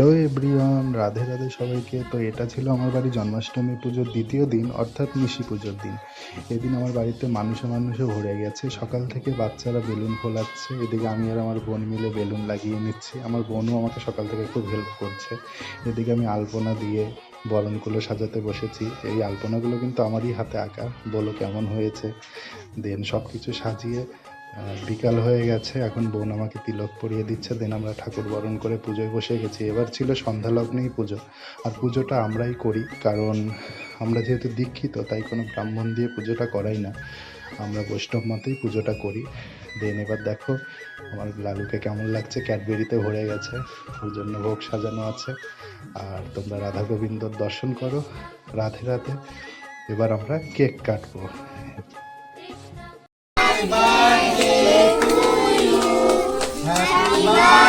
Hello everyone, Radhe Radhe সবাইকে। তো এটা ছিল আমার বাড়ি জন্মাষ্টমী পুজোর দ্বিতীয় দিন, অর্থাৎ নিশি পুজোর দিন। এদিন আমার বাড়িতে মানুষে মানুষে ভরে গেছে। সকাল থেকে বাচ্চারা বেলুন ফোলাচ্ছে, এদিকে আমি আর আমার বোন মিলে বেলুন লাগিয়ে নিচ্ছি। আমার বোনও আমাকে সকাল থেকে খুব হেল্প করছে। এদিকে আমি আলপনা দিয়ে বরণগুলো সাজাতে বসেছি। এই আলপনাগুলো কিন্তু আমারই হাতে আঁকা, বলো কেমন হয়েছে। দেন সব কিছু সাজিয়ে বিকাল হয়ে গেছে, এখন বোন আমাকে তিলক পরিয়ে দিচ্ছে। দেন আমরা ঠাকুর বরণ করে পুজোয় বসে গেছি। এবার ছিল সন্ধ্যা লগ্নেই পুজো, আর পুজোটা আমরাই করি, কারণ আমরা যেহেতু দীক্ষিত তাই কোনো ব্রাহ্মণ দিয়ে পুজোটা করাই না, আমরা বৈষ্ণব মতেই পুজোটা করি। দেন এবার দেখো আমার লালুকে কেমন লাগছে, ক্যাডবেরিতে ভরে গেছে, ওর জন্য ভোগ সাজানো আছে। আর তোমরা রাধা গোবিন্দর দর্শন করো। রাধে রাধে। এবার আমরা কেক কাটবো। Happy birthday to you. Happy birthday.